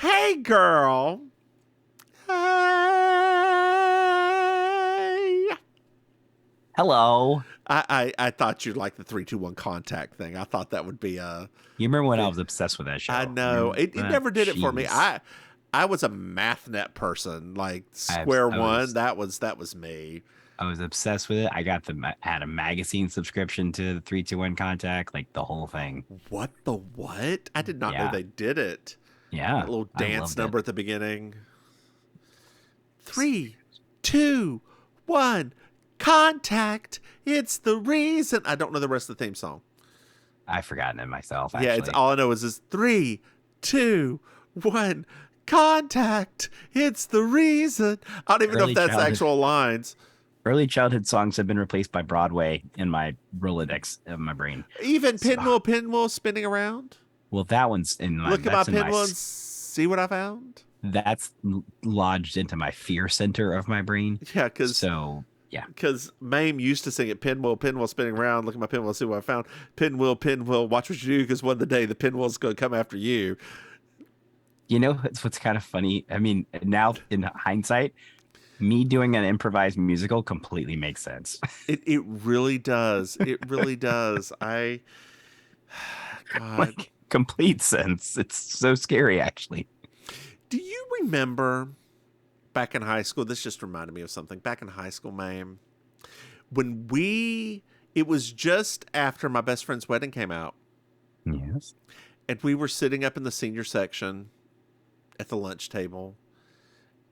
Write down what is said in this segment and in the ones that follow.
Hey, girl. Hey. Hello. I thought you'd like the 3, 2, 1 contact thing. I thought that would be a. You remember when I was obsessed with that I show? You know remember it that? never did it for me. Jeez. I was a MathNet person, like I Square I One. was That was me. I was obsessed with it. I got had a magazine subscription to the 321 Contact, like the whole thing. What the what? I did not know Yeah. they did it. That Yeah. little I dance loved it. number at the beginning. 3, 2, 1, contact. It's the reason. I don't know the rest of the theme song. I've forgotten it myself, Yeah, it's actually. all I know is this 3, 2, 1, contact. It's the reason. I don't even know if Early that's the childhood actual lines. early childhood songs have been replaced by Broadway in my Rolodex of my brain. Even So, pinwheel spinning around. well, that one's in my Look at my that's in my pinwheel and see what I found. that's lodged into my fear center of my brain. Yeah, because So, yeah. Maim used to sing it. Pinwheel spinning around. Look at my pinwheel, see what I found. Pinwheel, watch what you do, because one of the day the pinwheel's going to come after you. You know, it's what's kind of funny. I mean, now in hindsight, me doing an improvised musical completely makes sense. It really does. It really does. God. Like complete sense. It's so scary, actually. Do you remember back in high school? This just reminded me of something. Back in high school, ma'am, when it was just after my best friend's wedding came out, Yes. and we were sitting up in the senior section at the lunch table,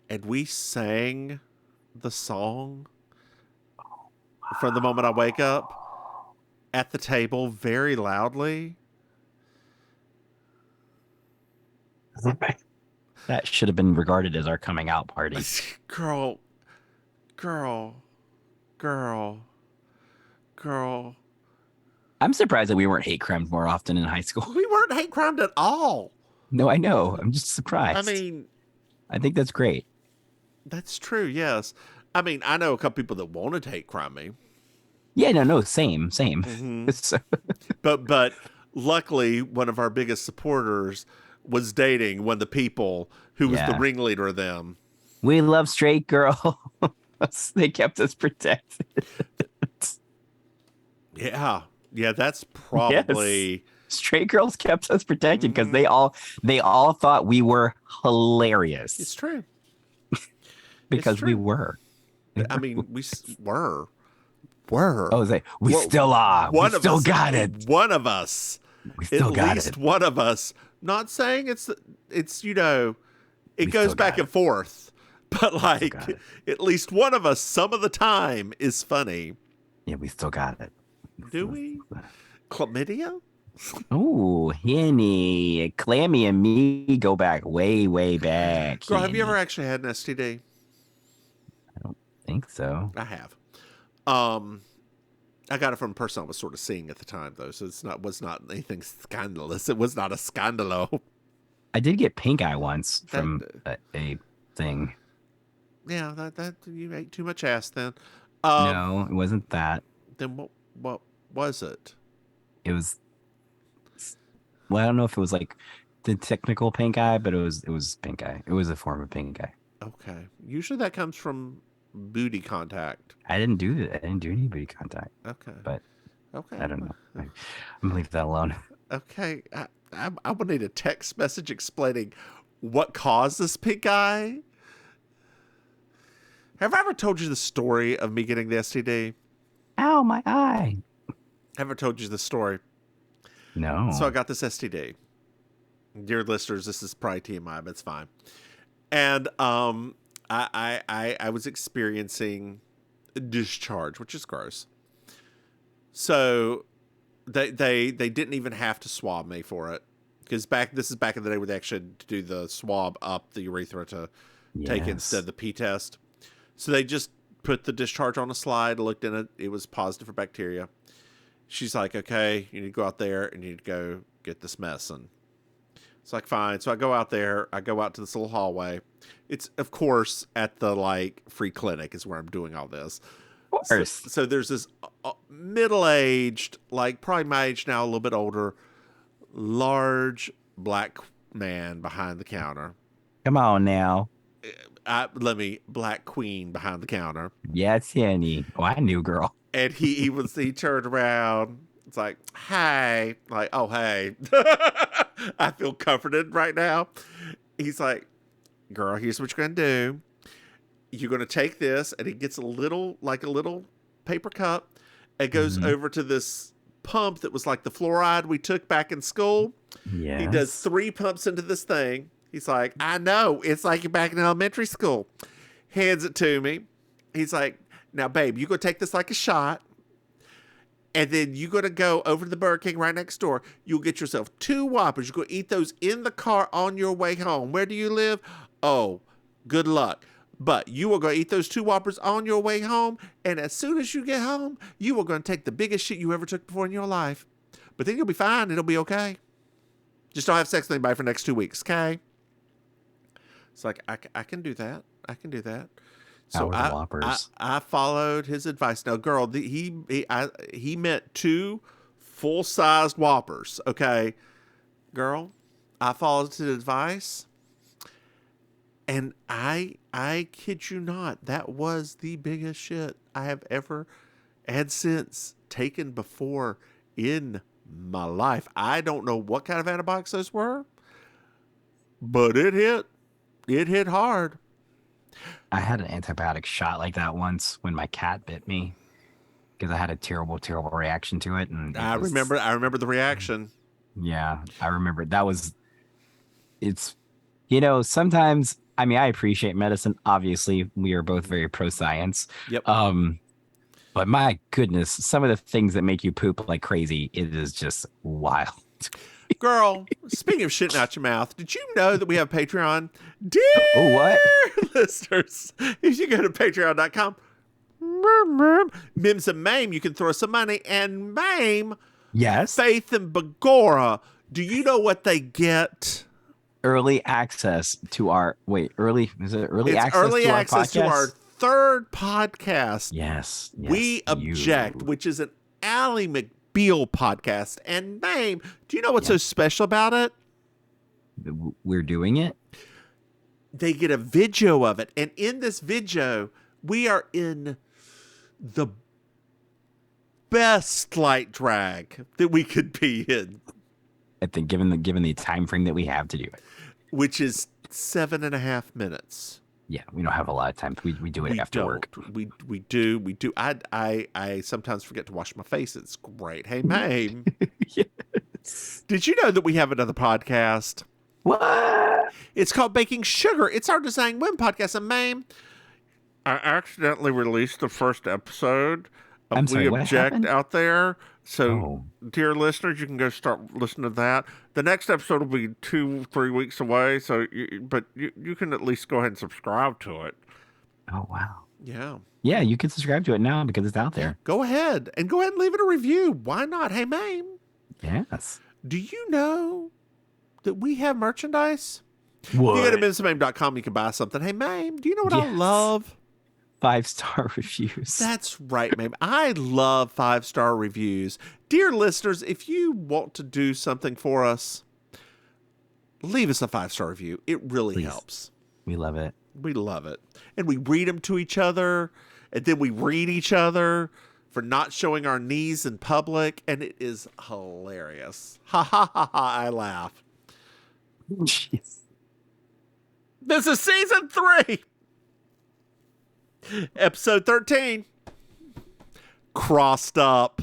and we sang the song From the Moment I Wake Up at the table very loudly. That should have been regarded as our coming out party. Girl, girl, girl, girl. I'm surprised that we weren't hate crimed more often in high school. We weren't hate crimed at all. No, I know. I'm just I surprised. mean, I think that's great. that's true, yes. I mean, I know a couple people that wanted to hate crime me. Yeah, no, same. Mm-hmm. So, But luckily, one of our biggest supporters was dating one of the people who was the yeah, ringleader of them. we love straight girl. They kept us protected. Yeah. Yeah, that's Yes. probably. Straight girls kept us protected because Mhm. they all thought we were It's hilarious true. It's because we true. were. I mean, were. Were. Oh, we Well, still are. We one of still us. got it. One of us. We At still got least it. one of us. Not saying it's it We goes still back got and it. forth, but We still got like it. at least one of us some of the time is funny. Yeah, we still got it. Do we? Chlamydia? Oh, Henny, Clammy and me go back way, way back, Girl, have you ever Henny. actually had an STD? I don't think so. I have. Um, I got it from a person I was sort of seeing at the time, though, so was not anything scandalous. It was not a scandalo. I did get pink eye once That from a thing. yeah, that you ate too much ass then. No, it wasn't that. Then what was it? It was, well, I don't know if it was like the technical pink eye, but it was pink eye. It was a form of pink eye. Okay, usually that comes from booty contact. I didn't do that. I didn't do any booty contact, Okay, but okay, I don't know. I'm gonna leave that alone. okay. I would need a text message explaining what caused this pink eye. Have I ever told you the story of me getting the STD? Ow, my eye. Have I ever told you the story? So I No. got this STD. Dear listeners, this is probably TMI, but it's fine. And I was experiencing a discharge, which is gross. So they didn't even have to swab me for it, because this is back in the day where they actually had to do the swab up the urethra to take it instead Yes. of the pee test. So they just put the discharge on a slide, looked in it. It was positive for bacteria. She's like, okay, you need to go out there and you need to go get this medicine. It's like, fine. So I go out there. I go out to this little hallway. It's, of course, at the like free clinic is where I'm doing all this. Of So, course. so there's this middle-aged, like probably my age now, a little bit older, large black man behind the counter. Come on now. Black Queen behind the counter. Yes, Annie. Oh, I knew, girl. And he turned around. It's like, hey, like, oh, hey. I feel comforted right now. He's like, girl, here's what you're going to do. You're going to take this, and he gets a little paper cup. It goes over to this pump that was like the fluoride we took back in school. Yes. He does 3 pumps into this thing. He's like, I know. It's like you're back in elementary school. Hands it to me. He's like, now, babe, you go take this like a shot. And then you got to go over to the Burger King right next door. You'll get yourself 2 Whoppers. You're going to eat those in the car on your way home. Where do you live? Oh, good luck. But you are going to eat those 2 Whoppers on your way home. And as soon as you get home, you are going to take the biggest shit you ever took before in your life. But then you'll be fine. It'll be okay. Just don't have sex with anybody for the next 2 weeks, okay? It's like, I can do that. I can do that. So I followed his advice. Now, girl, he meant 2 full-sized Whoppers, okay? Girl, I followed his advice, and I kid you not, that was the biggest shit I have ever had since taken before in my life. I don't know what kind of antibiotics those were, but it hit hard. I had an antibiotic shot like that once when my cat bit me because I had a terrible reaction to it. And I remember the reaction. Yeah, I remember sometimes, I mean, I appreciate medicine. Obviously, we are both very pro science. Yep. But my goodness, some of the things that make you poop like crazy, it is just wild. Girl, speaking of shitting out your mouth, did you know that we have Patreon? Dear what? listeners, if you go to patreon.com, Mims and Maim, you can throw some money. And Maim, yes, Faith and Begora, do you know what they get? Early access to our early access to our 3rd podcast. Yes. We Object, which is an Ally McBeal podcast. And Maim, do you know what's so special about it? We're doing it. They get a video of it, and in this video, we are in the best light drag that we could be in. I think given the time frame that we have to do it, which is 7.5 minutes. Yeah, we don't have a lot of time. We do it after work. We do. I sometimes forget to wash my face. It's great. Hey, Maim. Yes. Did you know that we have another podcast? What? It's called Baking Sugar. It's our Design Women podcast. And Maim, I accidentally released the first episode of We Object out there. So, dear listeners, you can go start listening to that. The next episode will be 2-3 weeks away. So, but you can at least go ahead and subscribe to it. Oh, wow. Yeah. Yeah, you can subscribe to it now because it's out there. Yeah, go ahead and leave it a review. Why not? Hey, Maim. Yes. Do you know that we have merchandise? What? If you go to mimsmaim.com, you can buy something. Hey, Maim, do you know what I love? 5-star reviews. That's right, Maim. I love 5-star reviews. Dear listeners, if you want to do something for us, leave us a 5-star review. It really helps. We love it. We love it. And we read them to each other, and then we read each other for not showing our knees in public, and it is hilarious. Ha ha ha ha, I laugh. Jeez. This is season 3. Episode 13. Crossed Up.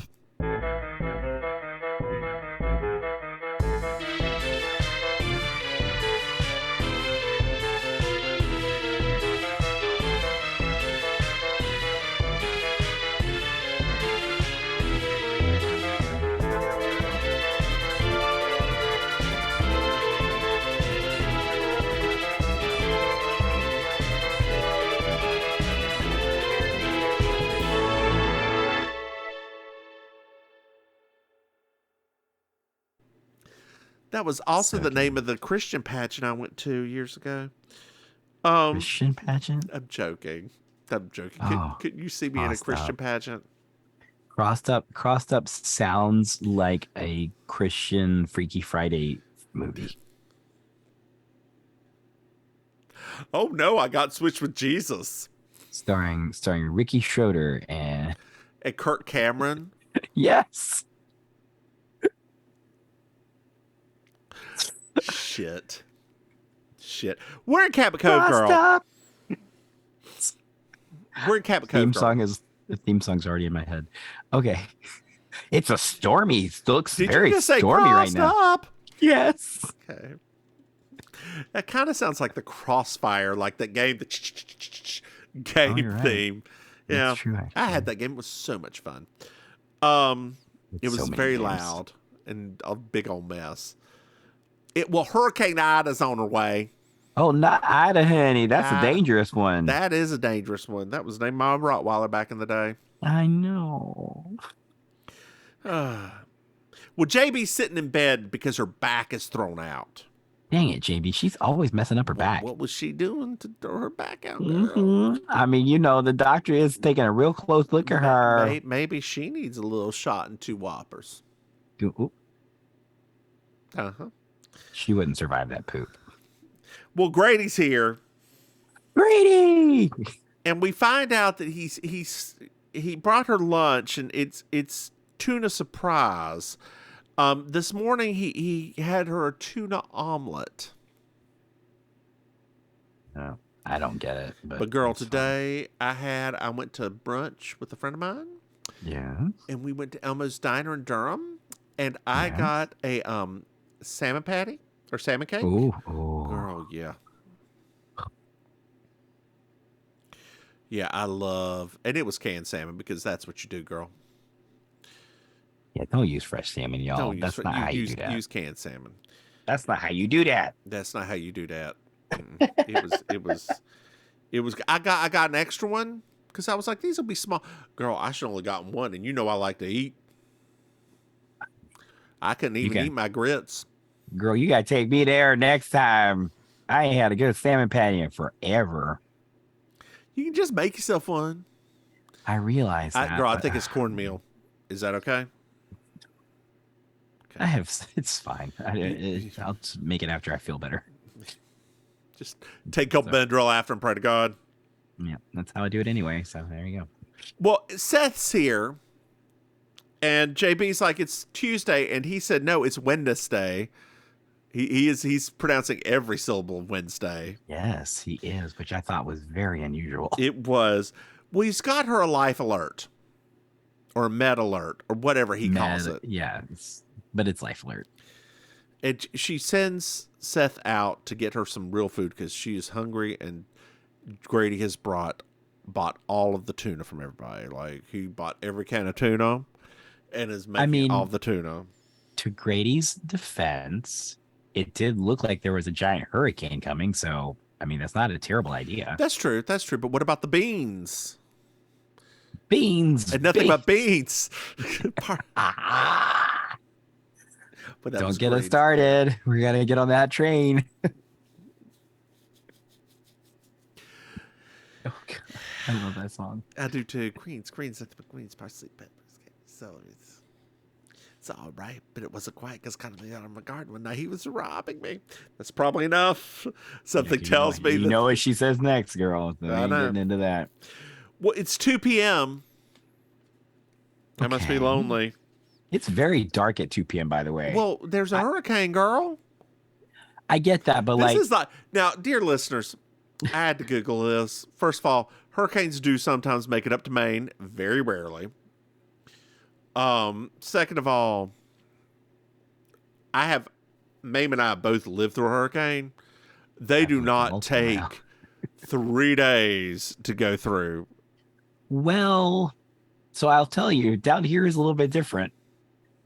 That was also the name of the Christian pageant I went to years ago. Christian pageant? I'm joking. Could you see me in a Christian pageant? Crossed Up sounds like a Christian Freaky Friday movie. Oh no, I got switched with Jesus. starring Ricky Schroeder and And Kirk Cameron. yes. Shit. Shit. We're in Cabot Cove, Bust girl. up. We're in Cabot Cove, girl. The theme song's already in my head. Okay. It's a stormy. It looks Did very you just say stormy right crossed now. up? Yes. Okay. That kind of sounds like the Crossfire, like that game, the game you're right. theme. Yeah, That's true, actually. I had that game. It was so much fun. It was so many very games. loud and a big old mess. Well, Hurricane Ida's on her way. Oh, not Ida, honey. That's a dangerous one. That is a dangerous one. That was named my Rottweiler back in the day. I know. Well, JB's sitting in bed because her back is thrown out. Dang it, JB. She's always messing up her back. What was she doing to throw her back out, girl? Mm-hmm. I mean, the doctor is taking a real close look at her. Maybe she needs a little shot and 2 whoppers. Ooh. Uh-huh. She wouldn't survive that poop. Well, Grady's here. Grady! And we find out that he brought her lunch, and it's tuna surprise. This morning he had her a tuna omelet. No, I don't get it. But girl, today I went to brunch with a friend of mine. Yeah. And we went to Elmo's Diner in Durham, and I got a salmon patty or salmon cake. Ooh. Girl, yeah. Yeah, I love, and it was canned salmon because that's what you do, girl. Yeah, don't use fresh salmon, y'all. That's not how you do that. Use canned salmon. That's not how you do that. That's not how you do that. It was. I got an extra one because I was like, these will be small. Girl, I should only gotten one, and you know I like to eat. I couldn't even eat my grits. Girl, you gotta take me there next time. I ain't had a good salmon patty in forever. You can just make yourself one. I realize that. Girl, I think it's cornmeal. Is that okay? It's fine. I'll just make it after I feel better. Just take a Benadryl after and pray to God. Yeah, that's how I do it anyway. So there you go. Well, Seth's here, and JB's like, it's Tuesday, and he said, no, it's Wednesday. He's pronouncing every syllable of Wednesday. Yes, he is, which I thought was very unusual. It was. Well, he's got her a life alert or a med alert or whatever he calls it. Yeah, but it's life alert. She sends Seth out to get her some real food because she is hungry, and Grady has bought all of the tuna from everybody. Like, he bought every can of tuna and is making all of the tuna. To Grady's defense, it did look like there was a giant hurricane coming, so I mean that's not a terrible idea. That's true. But what about the beans? Beans. And nothing but beans. But don't get us started. We gotta get on that train. Oh God, I love that song. I do too. Queens, parsley, peppers, celery. It's all right, but it wasn't quite because kind of out of my garden one night he was robbing me. That's probably enough. Something tells me. You know what she says next, girl. So I ain't getting into that. Well, it's 2 p.m. I must be lonely. It's very dark at 2 p.m., by the way. Well, there's a hurricane, girl. I get that, but this is like, now, dear listeners, I had to Google this. First of all, hurricanes do sometimes make it up to Maine, very rarely. Second of all, Maim and I both lived through a hurricane. They do not take 3 days to go through. Well, so I'll tell you, down here is a little bit different.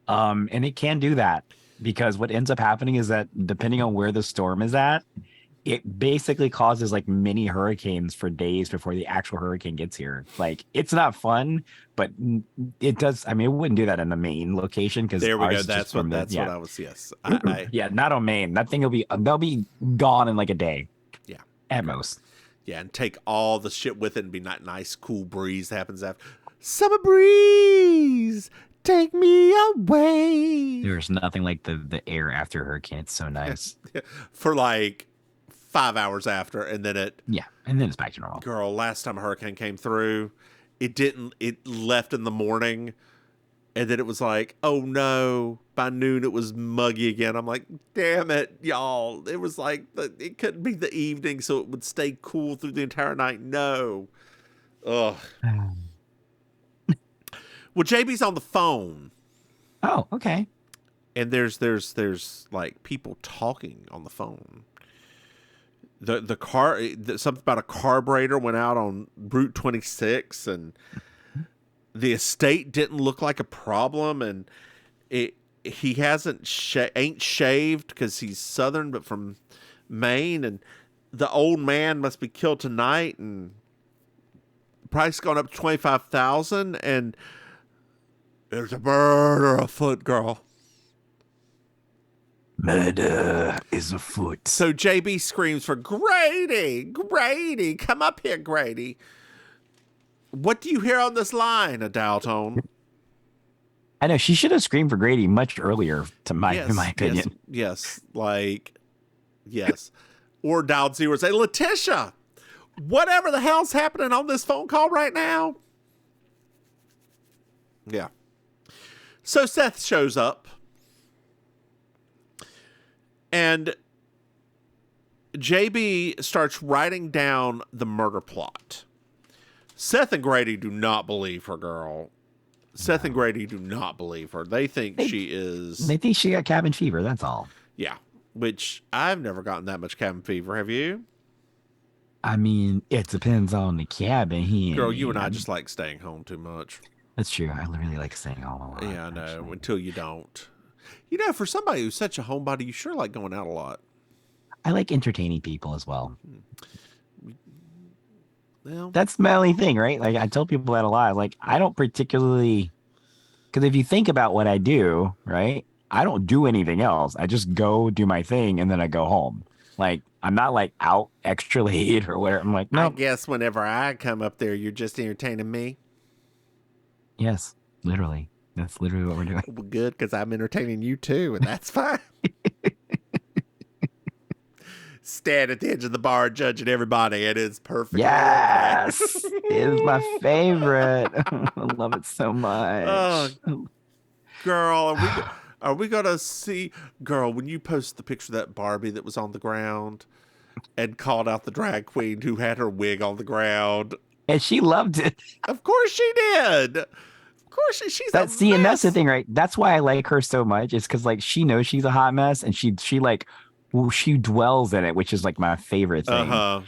And it can do that because what ends up happening is that depending on where the storm is at, it basically causes like mini hurricanes for days before the actual hurricane gets here. Like, it's not fun, but it does. I mean, it wouldn't do that in the main location because there we go. That's what I was. Yes. Yeah, not on Maine. That thing they'll be gone in like a day. Yeah, at most. Yeah, and take all the shit with it and be that nice cool breeze that happens after. Summer breeze, take me away. There's nothing like the air after a hurricane. It's so nice. For like 5 hours after, and then Yeah, and then it's back to normal. girl, last time a hurricane came through, it left in the morning, and then it was like, oh no, by noon it was muggy again. I'm like, damn it, y'all. It was like, it couldn't be the evening so it would stay cool through the entire night. No. Ugh. Well, JB's on the phone. Oh, okay. And there's like people talking on the phone. The car, something about a carburetor went out on Route 26, and the estate didn't look like a problem, and he ain't shaved because he's Southern, but from Maine, and the old man must be killed tonight, and the price gone up to 25,000, and there's a murder afoot, girl. Murder is afoot. So JB screams for Grady. Grady, come up here, Grady. What do you hear on this line, a dial tone? I know she should have screamed for Grady much earlier, in my opinion. Yes. Or dialed 0 and say, Letitia, whatever the hell's happening on this phone call right now. Yeah. So Seth shows up. And JB starts writing down the murder plot. Seth and Grady do not believe her, girl. Seth and Grady do not believe her. They think she is... They think she got cabin fever, that's all. Yeah, which I've never gotten that much cabin fever. Have you? I mean, it depends on the cabin. Girl, you and I just like staying home too much. That's true. I really like staying home a lot. Yeah, I know, actually. until you don't. You know, for somebody who's such a homebody, you sure like going out a lot. I like entertaining people as well. Well, that's my only thing, right? Like I tell people that a lot. Like I don't particularly, because if you think about what I do, right? I don't do anything else. I just go do my thing and then I go home. Like I'm not like out extra late or whatever. I'm like, no. I guess whenever I come up there, you're just entertaining me. Yes, literally. That's literally what we're doing. Well, good, because I'm entertaining you too, and that's fine. Stand at the edge of the bar judging everybody. It is perfect. Yes, it is my favorite. I love it so much. Oh, girl, are we gonna see? Girl, when you post the picture of that Barbie that was on the ground and called out the drag queen who had her wig on the ground, and she loved it. Of course she did. Of course she's a mess. And that's the thing, right? That's why I like her so much. It's because like she knows she's a hot mess, and she dwells in it, which is like my favorite thing. Yeah,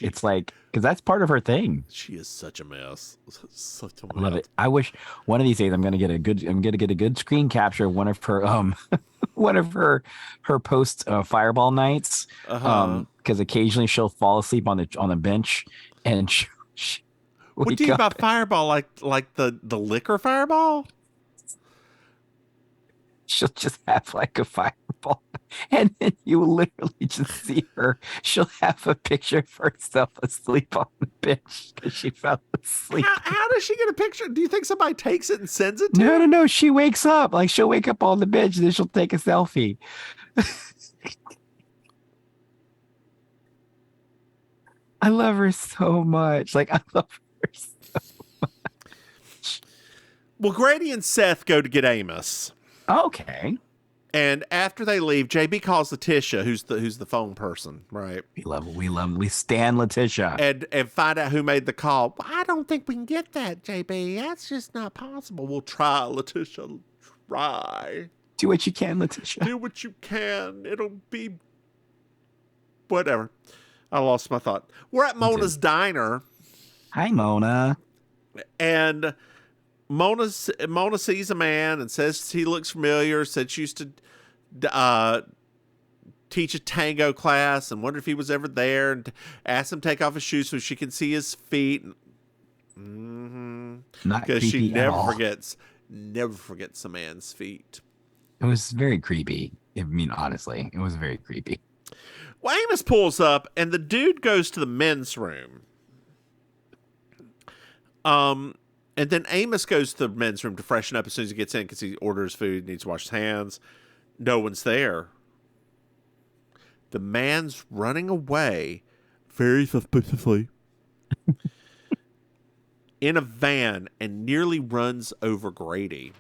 it's like because that's part of her thing. She is such a mess. Such a mess. I love it. I wish one of these days I'm gonna get a good screen capture of one of her one of her post fireball nights. Because occasionally she'll fall asleep on the bench and what do you mean by fireball? Like the liquor fireball? She'll just have like a fireball, and then you literally just see her. She'll have a picture of herself asleep on the bench because she fell asleep. How does she get a picture? Do you think somebody takes it and sends it to her? No. She wakes up. Like she'll wake up on the bench, and then she'll take a selfie. I love her so much. Like I love her so much. Well, Grady and Seth go to get Amos. Okay. And after they leave, JB calls Letitia, who's the phone person, right? We stand Letitia. And find out who made the call. Well, I don't think we can get that, JB. That's just not possible. We'll try, Letitia. Try. Do what you can, Letitia. Do what you can. It'll be whatever. I lost my thought. We're at Mona's diner. Hi, Mona. And Mona sees a man and says he looks familiar, said she used to teach a tango class and wondered if he was ever there, and asked him to take off his shoes so she can see his feet. Because she never forgets a man's feet. It was very creepy. I mean, honestly, it was very creepy. Well, Amos pulls up and the dude goes to the men's room. And then Amos goes to the men's room to freshen up as soon as he gets in because he orders food, needs to wash his hands. No one's there. The man's running away very suspiciously in a van and nearly runs over Grady.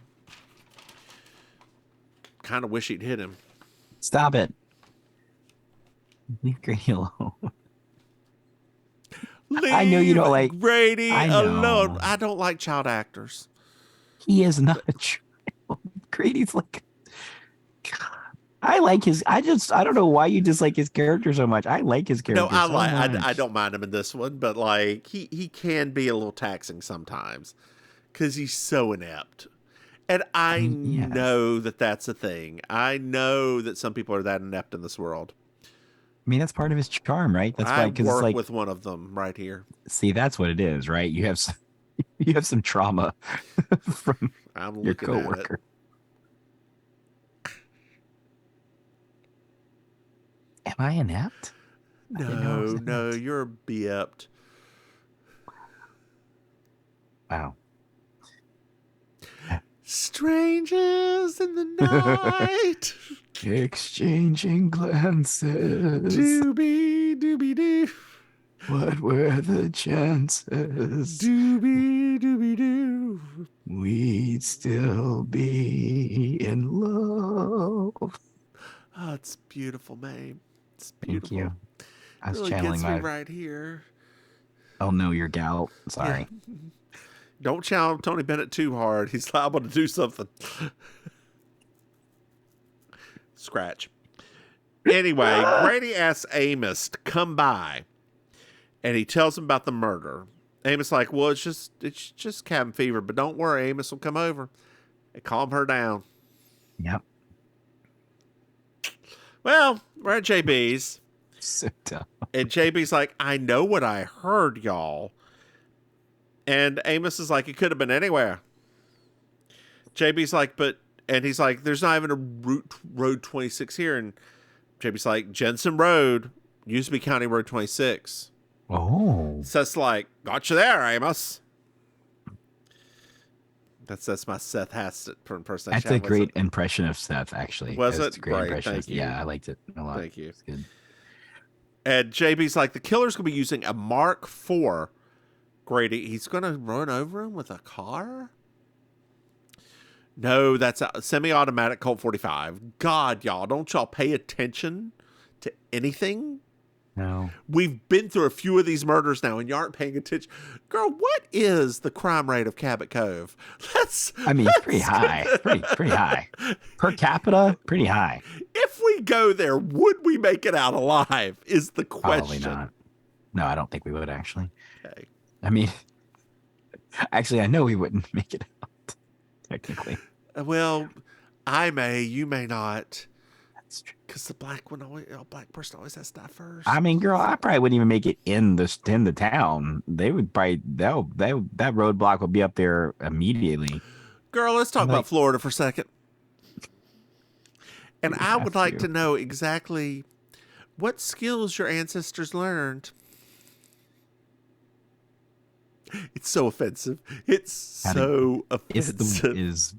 Kind of wish he'd hit him. Stop it. Leave Grady alone. I know you don't like Grady I alone. know. I don't like child actors. He is not a child. Grady's like, I like his. I don't know why you dislike his character so much. I like his character. No, I so like. much. I don't mind him in this one, but like he can be a little taxing sometimes because he's so inept. And I Yes. know that that's a thing. I know that some people are that inept in this world. I mean, that's part of his charm, right? That's why, I because it's work like, with one of them right here. see, that's what it is, right? You have you have some trauma from I'm your looking at coworker. Am I inept? No, you're bept. Wow. Strangers in the night. Exchanging glances. Doobie doobie doo. What were the chances? Doobie doobie doo. We'd still be in love. Oh, it's beautiful, Maim. It's beautiful. Thank you. I was really channeling gets my. me right here. Oh no, your gout. Sorry. Yeah. Don't channel Tony Bennett too hard. He's liable to do something. Scratch. Anyway, Grady asks Amos to come by, and he tells him about the murder. Amos like, well, it's just cabin fever, but don't worry, Amos will come over and calm her down. Yep. Well, we're at JB's. So dumb. And JB's like, I know what I heard, y'all. And Amos is like, it could have been anywhere. JB's like, and he's like, there's not even a road 26 here. And JB's like, Jensen Road used to be County Road 26. Oh. Seth's like, got you there, Amos. That's my Seth Hassett impersonation. That's a great impression of Seth, actually. Was That's it? a great Great, impression. thank you. Yeah, I liked it a lot. Thank you. It's good. And JB's like, the killer's going to be using a Mark IV. Grady, he's going to run over him with a car? No, that's a semi-automatic Colt 45. God, y'all, don't y'all pay attention to anything? No. We've been through a few of these murders now, and you aren't paying attention. Girl, what is the crime rate of Cabot Cove? Pretty high. Pretty high. Per capita, pretty high. If we go there, would we make it out alive? Is the question. Probably not. No, I don't think we would, actually. Okay. I mean, actually, I know we wouldn't make it out, technically. Well, I may, you may not. That's true. Because the black person always has to die first. I mean, girl, I probably wouldn't even make it in the town. They would probably that roadblock would be up there immediately. Girl, let's talk about Florida for a second. And I would like to know exactly what skills your ancestors learned. It's so offensive. It's so offensive. It's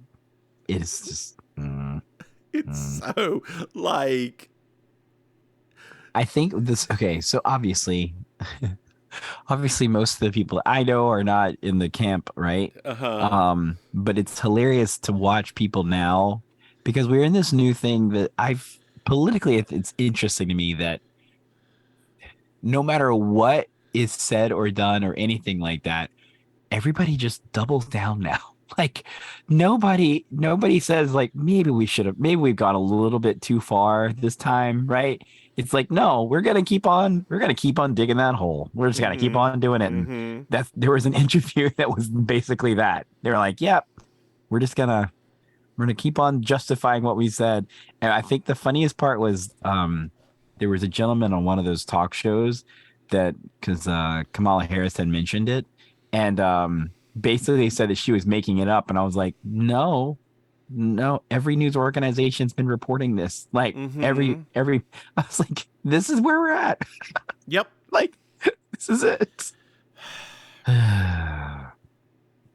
just. It's so like. I think this. Okay, so obviously, most of the people I know are not in the camp, right? But it's hilarious to watch people now because we're in this new thing that I've politically. It's interesting to me that no matter what is said or done or anything like that, everybody just doubles down now. Like nobody says like maybe we've gone a little bit too far this time, right? It's like, no, we're gonna keep on digging that hole. We're just gonna keep on doing it. And there was an interview that was basically that. They're like, yep, we're gonna keep on justifying what we said. And I think the funniest part was there was a gentleman on one of those talk shows that because Kamala Harris had mentioned it, and basically they said that she was making it up, and I was like, no, every news organization's been reporting this. Like every I was like, this is where we're at. Yep. Like this is it.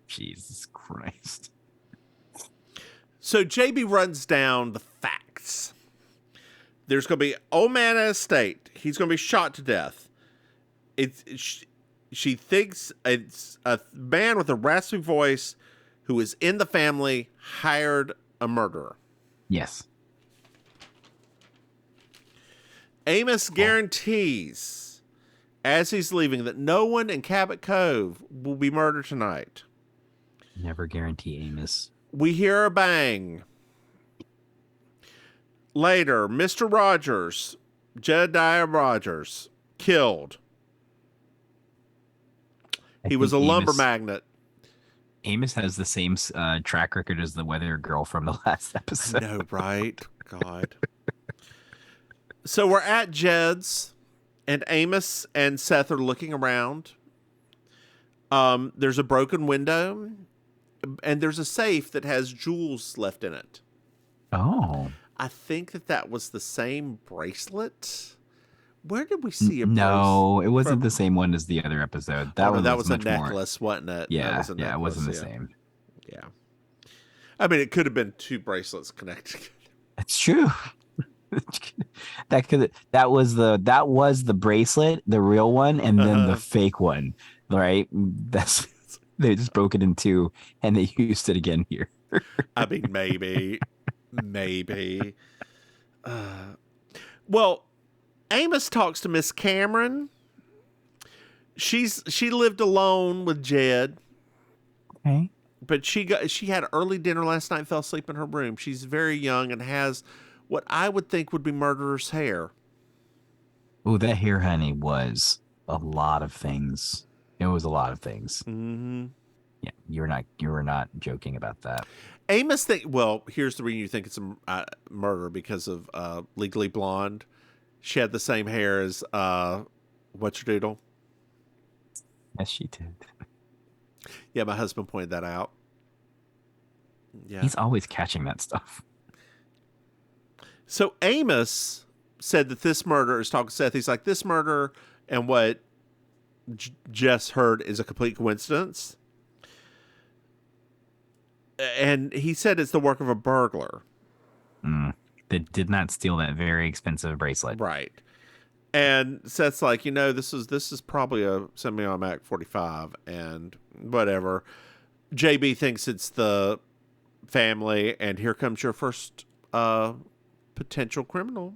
Jesus Christ. So JB runs down the facts. There's going to be old man at a estate. He's going to be shot to death. She thinks it's a man with a raspy voice who is in the family hired a murderer. Yes. Amos guarantees, as he's leaving, that no one in Cabot Cove will be murdered tonight. Never guarantee, Amos. We hear a bang. Later, Mr. Rogers, Jedediah Rogers, killed. He was a lumber magnate. Amos has the same track record as the weather girl from the last episode. I know, right? God. So we're at Jed's, and Amos and Seth are looking around. There's a broken window, and there's a safe that has jewels left in it. Oh. I think that was the same bracelet. Where did we see a bracelet? No, it wasn't the same one as the other episode. That was a necklace, wasn't it? Yeah, it wasn't the same. Yeah. I mean, it could have been two bracelets connected. It's true. that was the bracelet, the real one, and then the fake one, right? They just broke it in two, and they used it again here. I mean, maybe. Well, Amos talks to Miss Cameron. She lived alone with Jed. Okay. But she had early dinner last night, fell asleep in her room. She's very young and has what I would think would be murderer's hair. Oh, that hair, honey, was a lot of things. It was a lot of things. Mm-hmm. Yeah, you were not joking about that. Amos here's the reason you think it's a murder, because of Legally Blonde. She had the same hair as What's Your Doodle? Yes, she did. Yeah, my husband pointed that out. Yeah, he's always catching that stuff. So Amos said that this murder is talking to Seth. He's like, this murder and what Jess heard is a complete coincidence. And he said it's the work of a burglar. That did not steal that very expensive bracelet. Right. And Seth's like, this is probably a semi-automatic 45 and whatever. JB thinks it's the family, and here comes your first potential criminal.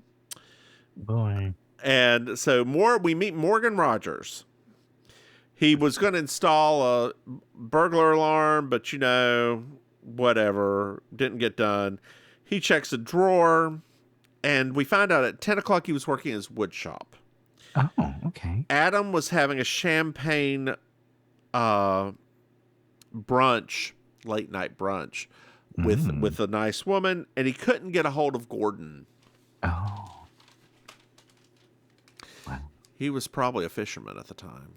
Boy. And so we meet Morgan Rogers. He was going to install a burglar alarm, but whatever, didn't get done. He checks a drawer, and we find out at 10 o'clock he was working in his wood shop. Oh, okay. Adam was having a champagne brunch, late night brunch, with a nice woman, and he couldn't get a hold of Gordon. Oh. Wow. He was probably a fisherman at the time.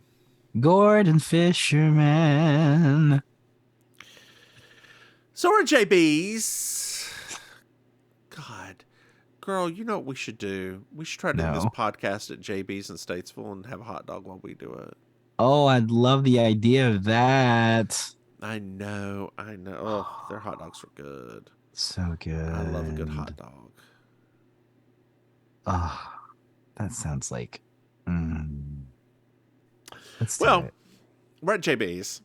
Gordon Fisherman. So are JB's. God. Girl, you know what we should do? We should try to do this podcast at JB's in Statesville and have a hot dog while we do it. Oh, I'd love the idea of that. I know. Oh, their hot dogs are good. So good. I love a good hot dog. Oh, that sounds like... Well, we're at JB's.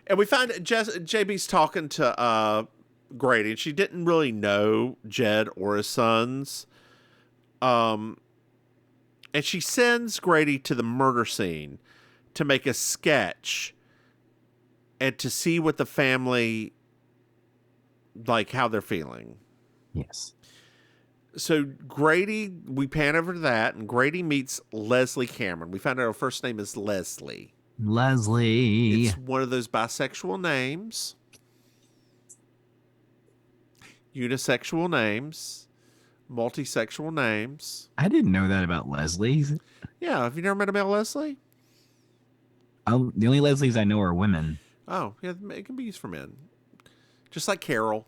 And we find JB's talking to Grady. And she didn't really know Jed or his sons. And she sends Grady to the murder scene to make a sketch and to see what the family, like, how they're feeling. Yes. So Grady, we pan over to that, and Grady meets Leslie Cameron. We found out her first name is Leslie. Leslie. It's one of those bisexual names. Unisexual names. Multisexual names. I didn't know that about Leslie's. Yeah, have you never met a male Leslie? The only Leslies I know are women. Oh, yeah, it can be used for men. Just like Carol.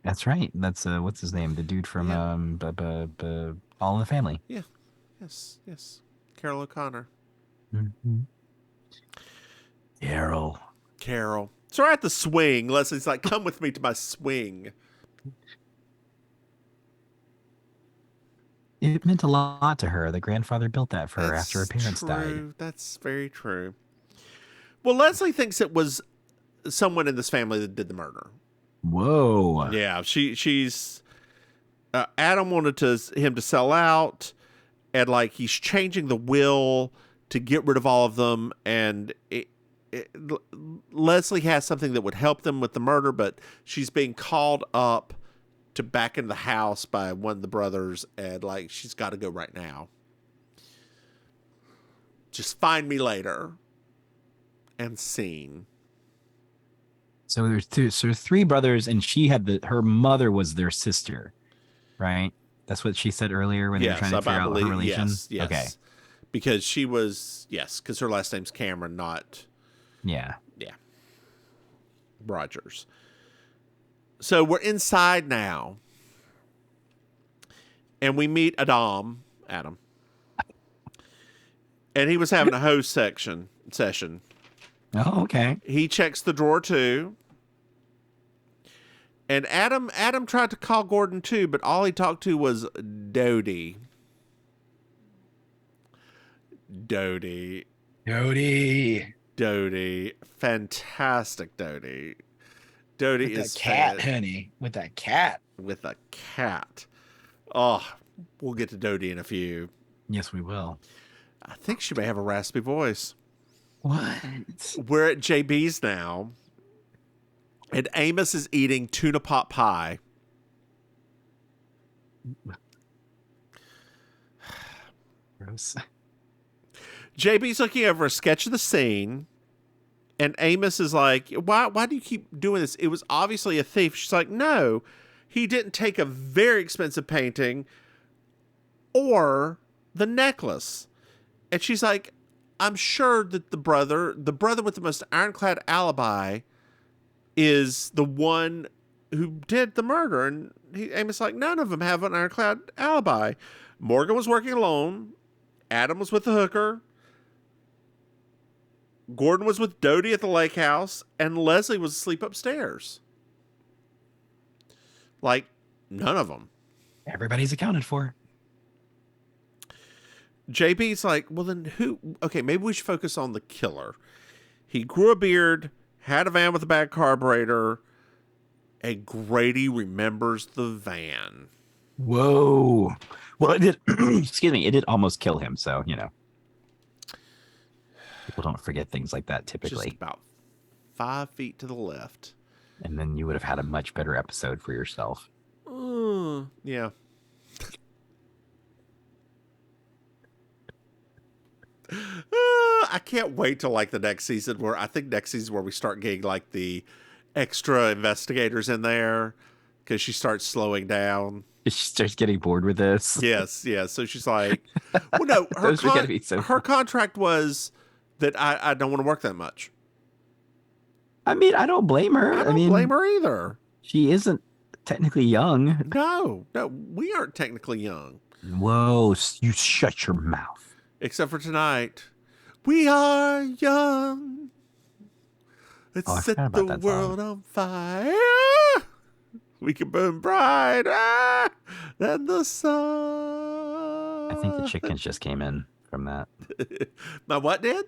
That's right. That's what's his name? The dude from All in the Family. Yeah. Yes. Carol O'Connor. Mm-hmm. Carol. So we're at the swing. Leslie's like, come with me to my swing. it meant a lot to her. The grandfather built that for her after her That's parents died. true. That's very true. Well, Leslie thinks it was someone in this family that did the murder. Whoa. Yeah, she's Adam wanted him to sell out, and like he's changing the will to get rid of all of them, and Leslie has something that would help them with the murder, but she's being called up to back in the house by one of the brothers, and like she's got to go right now. Just find me later. And scene. So there's three brothers, and she had her mother was their sister, right? That's what she said earlier when they were trying to figure out her relation. Yes. Okay. Because she was, because her last name's Cameron, not Yeah. Rogers. So we're inside now. And we meet Adam. And he was having a host session. Oh, okay. He checks the drawer too. And Adam tried to call Gordon too, but all he talked to was Dodie. Dodie. Fantastic Dodie. Dodie with is that cat, honey. With that cat. With a cat. Oh, we'll get to Dodie in a few. Yes, we will. I think she may have a raspy voice. What? We're at JB's now, and Amos is eating tuna pot pie. Gross. JB's looking over a sketch of the scene, and Amos is like, why do you keep doing this? It was obviously a thief. She's like, no, he didn't take a very expensive painting or the necklace. And she's like, I'm sure that the brother with the most ironclad alibi is the one who did the murder. And Amos like, none of them have an ironclad alibi. Morgan was working alone. Adam was with the hooker. Gordon was with Dodie at the lake house. And Leslie was asleep upstairs. Like, none of them. Everybody's accounted for. JB's like, well, then who? Okay, maybe we should focus on the killer. He grew a beard, had a van with a bad carburetor, and Grady remembers the van. Whoa. Well, it did, excuse me, it did almost kill him. So, people don't forget things like that typically. Just about 5 feet to the left. And then you would have had a much better episode for yourself. Yeah. I can't wait till like the next season where we start getting like the extra investigators in there because she starts slowing down. She starts getting bored with this. Yes. So she's like, well, no, her contract was that I don't want to work that much. I mean, I don't blame her. I don't blame her either. She isn't technically young. No, we aren't technically young. Whoa, you shut your mouth. Except for tonight. We are young. Let's set the world on fire. We can burn brighter than the sun. I think the chickens just came in from that. My what did?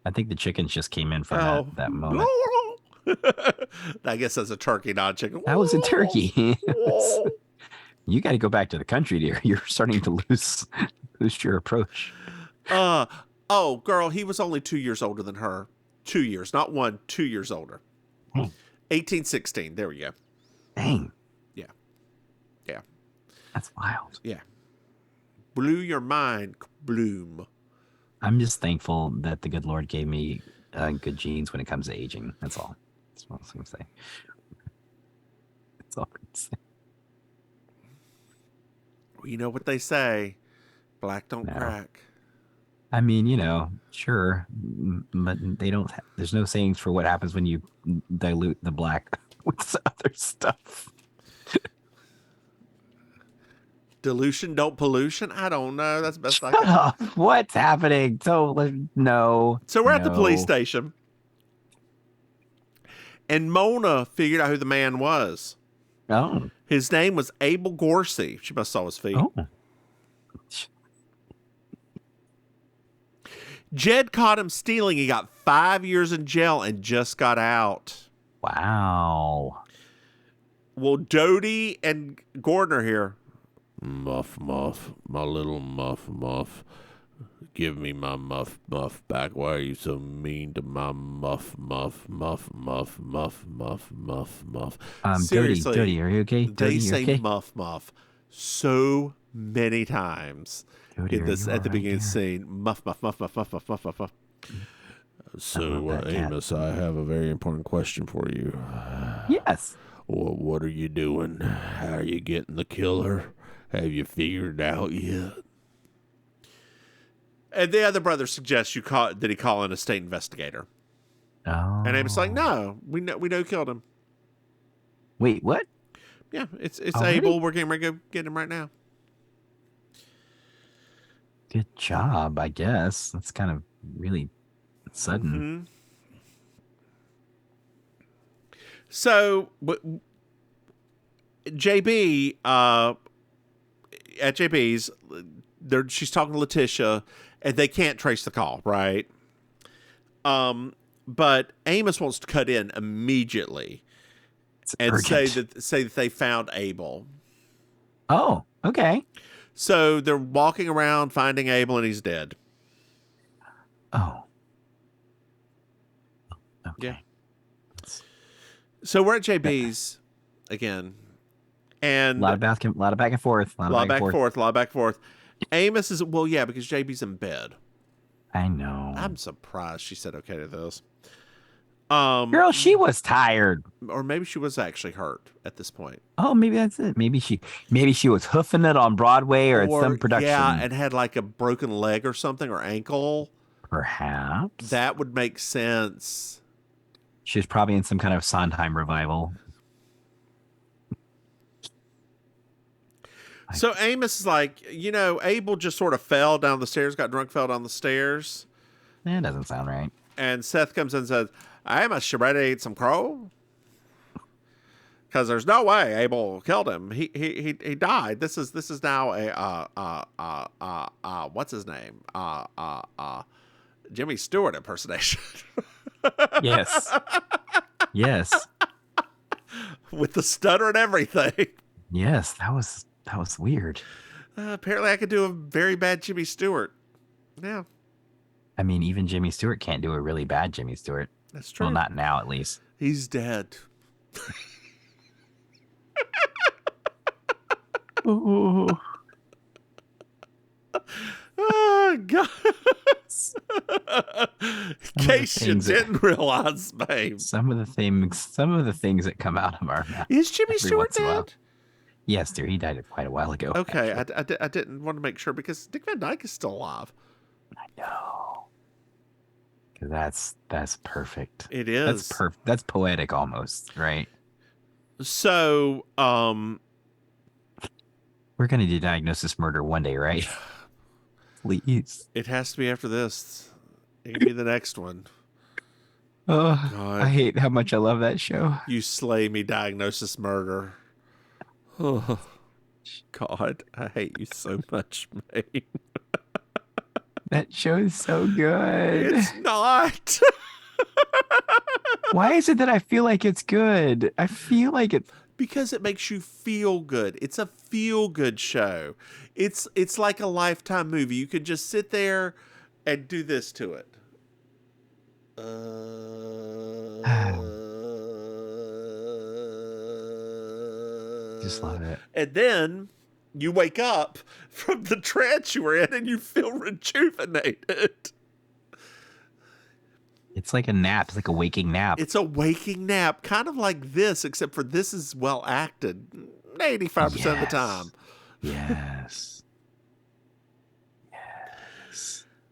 I think the chickens just came in from that moment. I guess that's a turkey, not a chicken. That was a turkey. You got to go back to the country, dear. You're starting to lose your approach. Oh, girl, he was only 2 years older than her. 2 years, not 1, 2 years older. 1816. There we go. Dang. Yeah. That's wild. Yeah. Blew your mind, Bloom. I'm just thankful that the good Lord gave me good genes when it comes to aging. That's all. That's what I was going to say. That's all I'm going to say. Well, you know what they say. Black don't crack. I mean, sure, but they don't. There's no sayings for what happens when you dilute the black with other stuff. Dilution, don't pollution. I don't know. That's the best I can. What's happening? No. So we're at the police station, and Mona figured out who the man was. Oh, his name was Abel Gorsey. She must saw his feet. Oh, Jed caught him stealing. He got 5 years in jail and just got out. Wow. Well, Dodie and Gordon are here. Muff, my little muff. Give me my muff back. Why are you so mean to my muff? Seriously, Dodie, are you okay? They Dodie, you say okay? muff so many times Dodie, in are this you at the all right beginning there? scene. Muff. So, that cat. Amos, I have a very important question for you. Yes. What are you doing? How are you getting the killer? Have you figured it out yet? And the other brother suggests that he call in a state investigator. Oh. And Amos like, no, we know who killed him. Wait, what? Yeah, it's Already? Abel. We're getting ready to go get him right now. Good job, I guess. That's kind of really sudden. Mm-hmm. So, JB, at JB's, she's talking to Letitia, and they can't trace the call, right? But Amos wants to cut in immediately It's and urgent. say that they found Abel. Oh, okay. So they're walking around finding Abel, and he's dead. Oh. Okay. Yeah. So we're at JB's again, and A lot of back and forth. a lot of back and forth. Amos is because JB's in bed. I know. I'm surprised she said okay to this. Girl, she was tired. Or maybe she was actually hurt at this point. Oh, maybe that's it. Maybe she was hoofing it on Broadway or at some production. Yeah, and had like a broken leg or something or ankle. Perhaps. That would make sense. She was probably in some kind of Sondheim revival. So Amos is like, Abel just sort of fell down the stairs, got drunk, fell down the stairs. That doesn't sound right. And Seth comes in and says, Amos, you ready to eat some crow? Because there's no way Abel killed him. He died. This is now a what's his name? Jimmy Stewart impersonation. Yes. Yes. With the stutter and everything. Yes, that was weird. Apparently I could do a very bad Jimmy Stewart. Yeah. I mean, even Jimmy Stewart can't do a really bad Jimmy Stewart. That's true. Well, not now, at least. He's dead. Oh, Oh, God. In case you didn't realize, babe. some of the things that come out of our mouth. Is Jimmy every Stewart once in a while. dead? Yes, dear. He died quite a while ago. Okay, actually. I didn't want to make sure because Dick Van Dyke is still alive. I know. 'Cause that's perfect. It is. That's poetic almost, right? So, We're gonna do diagnosis murder one day, right? Please. it has to be after this. It can be the next one. Oh, God. I hate how much I love that show. You slay me, diagnosis murder. Oh, God, I hate you so much, mate. That show is so good. It's not. Why is it that I feel like it's good? I feel like it's Because it makes you feel good. It's a feel-good show. It's like a Lifetime movie. You could just sit there and do this to it. just love it. And then you wake up from the trance you were in and you feel rejuvenated. It's like a nap. It's like a waking nap. It's a waking nap, kind of like this, except for this is well acted 85% of the time. Yes.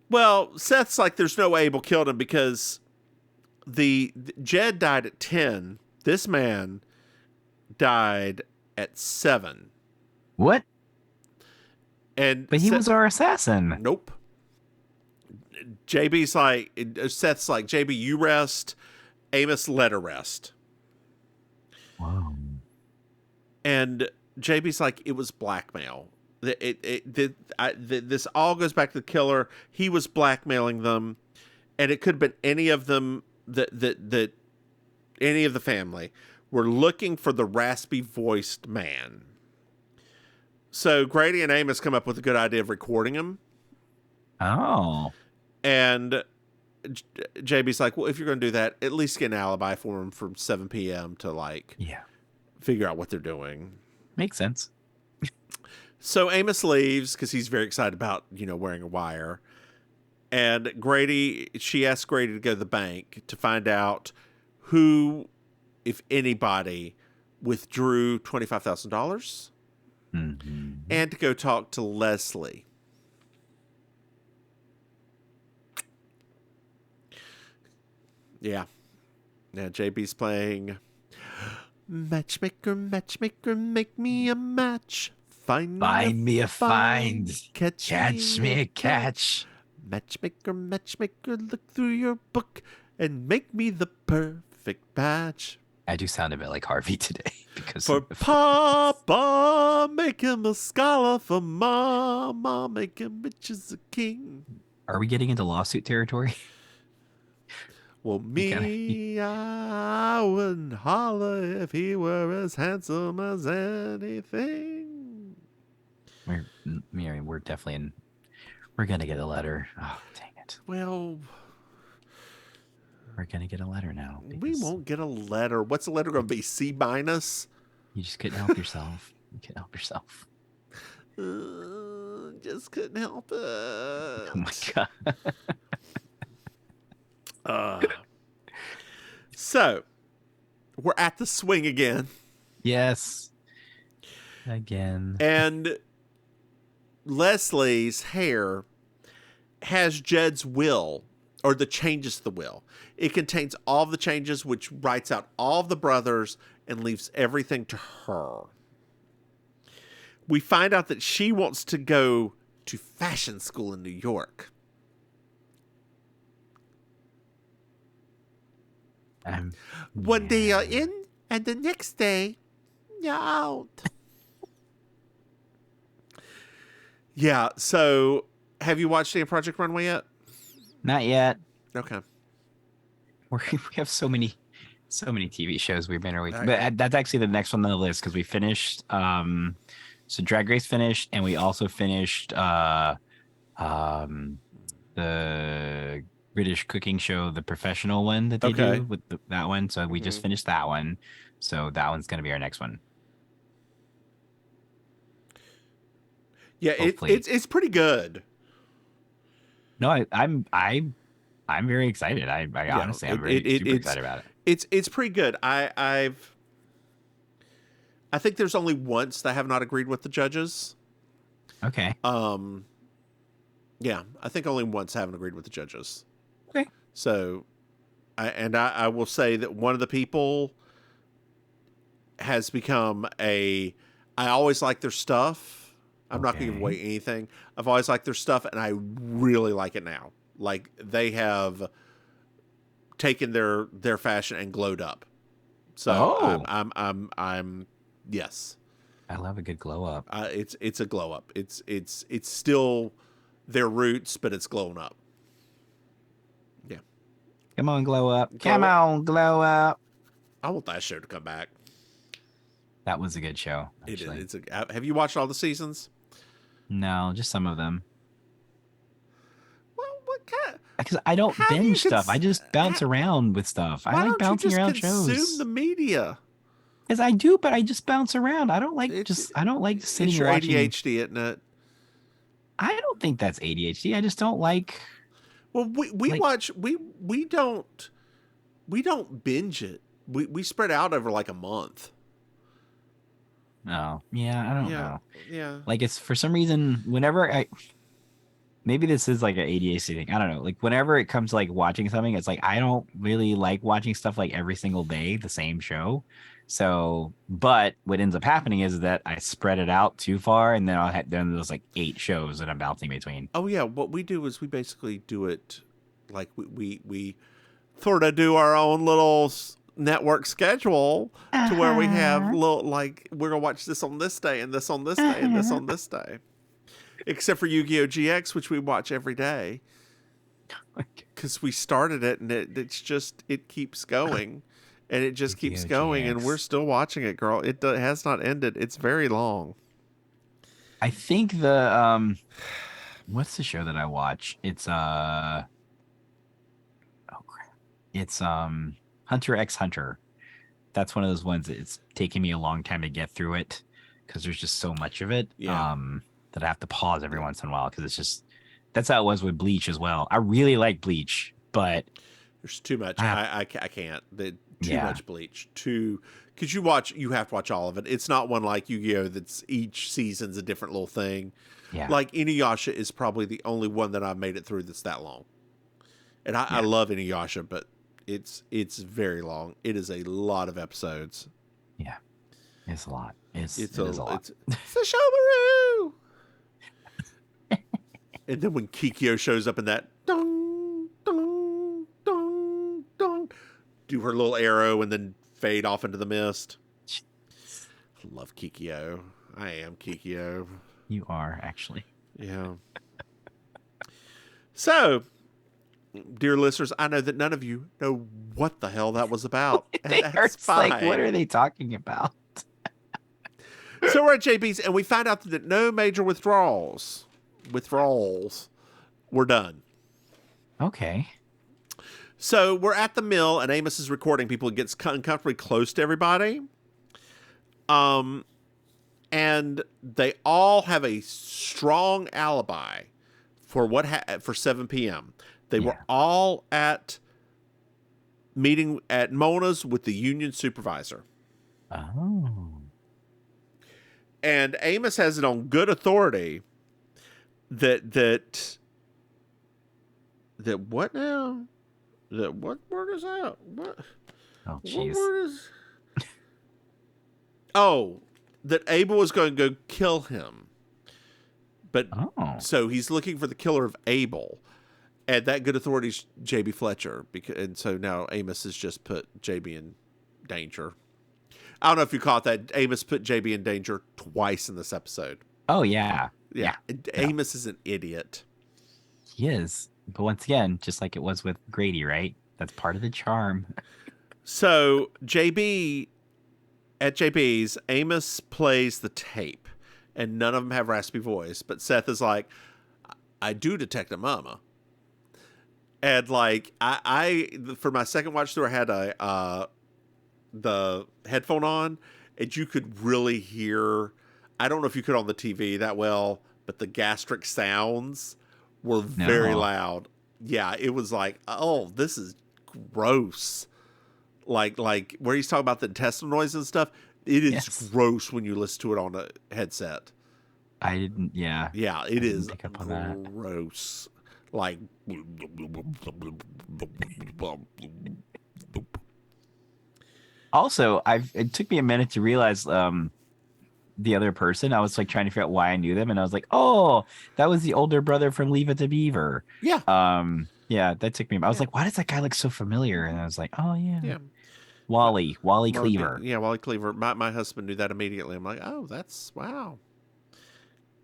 Well, Seth's like, there's no way Abel killed him because the Jed died at 10. This man died at 7. What? But he was our assassin. Nope. JB's like, Seth's like, JB, you rest. Amos, let her rest. Whoa. And JB's like, it was blackmail. This all goes back to the killer. He was blackmailing them, and it could have been any of them that any of the family were looking for the raspy voiced man. So Grady and Amos come up with a good idea of recording him. Oh. And JB's like, well, if you're going to do that, at least get an alibi for him from 7 p.m. to like figure out what they're doing. Makes sense. So Amos leaves because he's very excited about, wearing a wire. And she asks Grady to go to the bank to find out who, if anybody, withdrew $25,000 and to go talk to Leslie. Yeah. Now JB's playing Matchmaker, matchmaker, make me a match. Find me a find. Catch me a catch. Matchmaker, matchmaker, look through your book and make me the perfect match. I do sound a bit like Harvey today because for Papa, make him a scholar. For Mama, make him rich as a king. Are we getting into lawsuit territory? Well, I wouldn't holler if he were as handsome as anything. We're definitely in. We're gonna get a letter. Oh, dang it! Well, we're gonna get a letter now. We won't get a letter. What's the letter gonna be? C-? You just couldn't help yourself. You couldn't help yourself. Just couldn't help it. Oh my god. So we're at the swing again. Yes. Again. And Leslie's hair has Jed's will, or the changes to the will. It contains all of the changes, which writes out all of the brothers and leaves everything to her. We find out that she wants to go to fashion school in New York. One day you're in, and the next day you're out. Yeah, so have you watched any Project Runway yet? Not yet. Okay. We have so many TV shows we've been away from. But that's actually the next one on the list because we finished so Drag Race finished, and we also finished the British cooking show, the professional one that they do with that one. So we just finished that one. So that one's going to be our next one. Yeah, it's pretty good. No, I'm very excited. I honestly I'm super excited about it. It's pretty good. I think there's only once that I have not agreed with the judges. Okay. Yeah, I think only once I haven't agreed with the judges. Okay. So, I will say that one of the people has become I always like their stuff. I'm not going to give away anything. I've always liked their stuff, and I really like it now. Like, they have taken their fashion and glowed up. So I'm yes. I love a good glow up. It's a glow up. It's still their roots, but it's glowing up. Yeah. Come on, glow up. Come on, glow up. I want that show to come back. That was a good show. Actually. It is. Have you watched all the seasons? No, just some of them. Well, what kind? Because I don't binge stuff. I just bounce around with stuff. I like bouncing around shows. Consume the media. Because I do, but I just bounce around. I don't like sitting your watching. ADHD, isn't it? I don't think that's ADHD. I just don't like. Well, we don't binge it. We spread out over like a month. Oh, yeah, I don't know. Yeah. Like, it's for some reason, whenever maybe this is like an ADHD thing. I don't know. Like, whenever it comes to like watching something, it's like, I don't really like watching stuff like every single day, the same show. So, but what ends up happening is that I spread it out too far, and then then there's like 8 shows that I'm bouncing between. Oh yeah. What we do is we basically do it like we sort of do our own little network schedule to where we have little, like, we're gonna watch this on this day and this on this day and this on this day. Except for Yu-Gi-Oh! GX, which we watch every day. Because we started it, and it keeps going. And it just keeps going, and we're still watching it, girl. It has not ended. It's very long. I think what's the show that I watch? It's oh crap. It's Hunter x Hunter. That's one of those ones that it's taking me a long time to get through it because there's just so much of it. Yeah. That I have to pause every once in a while because it's just that's how it was with Bleach as well. I really like Bleach, but there's too much. I can't. Too much Bleach. Because you have to watch all of it. It's not one like Yu-Gi-Oh! That's each season's a different little thing. Yeah. Like Inuyasha is probably the only one that I've made it through that's that long. And I love Inuyasha, but it's very long. It is a lot of episodes. Yeah. It's a lot. It is a lot. It's a Shomaru! And then when Kikyo shows up in that dong, dong, dong, dong, do her little arrow and then fade off into the mist. I love Kikyo. I am Kikyo. You are, actually. Yeah. So, dear listeners, I know that none of you know what the hell that was about. That's fine. Like, what are they talking about? So we're at JB's, and we find out that no major withdrawals were done. Okay. So we're at the mill, and Amos is recording people and gets uncomfortably close to everybody. And they all have a strong alibi for for 7 p.m. They were all at meeting at Mona's with the union supervisor. Oh. And Amos has it on good authority that what now? What word is that? What? Oh, jeez. What word is? Oh, that Abel was going to go kill him. But so he's looking for the killer of Abel, and that good authority is JB Fletcher. And so now Amos has just put JB in danger. I don't know if you caught that. Amos put JB in danger twice in this episode. Oh yeah. Amos is an idiot. He is. But once again, just like it was with Grady, right? That's part of the charm. So at JB's, Amos plays the tape, and none of them have raspy voice. But Seth is like, I do detect a mama. And like, I for my second watch through, I had the headphone on, and you could really hear, I don't know if you could on the TV that well, but the gastric sounds were very loud. Yeah, it was like, oh, this is gross. Like where he's talking about the intestinal noise and stuff, it is gross when you listen to it on a headset. I didn't, yeah. Yeah, it is gross. Like, also, it took me a minute to realize the other person. I was like trying to figure out why I knew them, and I was like, oh, that was the older brother from Leave It to Beaver. Yeah. Yeah, that took me. I was like, why does that guy look so familiar? And I was like, oh yeah. Wally Cleaver. Yeah, Wally Cleaver. My husband knew that immediately. I'm like, oh, wow.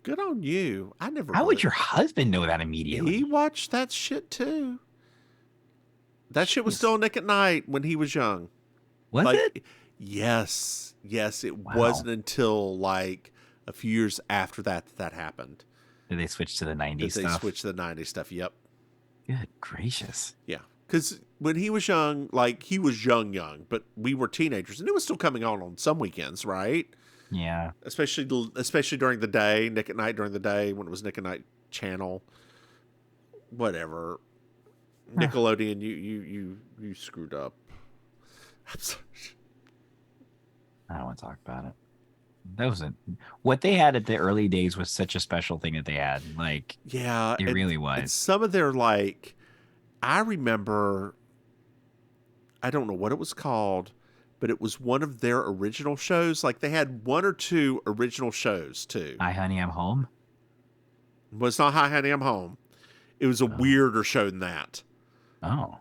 Good on you. I never. How would your husband know that immediately? He watched that shit too. That shit was still Nick at Night when he was young. Was it? Yes. It wasn't until like a few years after that happened. Did they switch to the 90s stuff? They switched to the 90s stuff. Yep. Good gracious. Yeah. Because when he was young, like he was young, but we were teenagers, and it was still coming on some weekends, right? Yeah. Especially during the day, Nick at Night during the day when it was Nick at Night channel. Whatever. Nickelodeon, you screwed up. I'm sorry. I don't want to talk about it. That wasn't what they had at the early days was such a special thing that they had. Like, yeah, it really was. And some of their like, I remember, I don't know what it was called, but it was one of their original shows. Like they had one or two original shows too. Hi, Honey, I'm Home. Well, it's not Hi, Honey, I'm Home. It was a weirder show than that. Oh.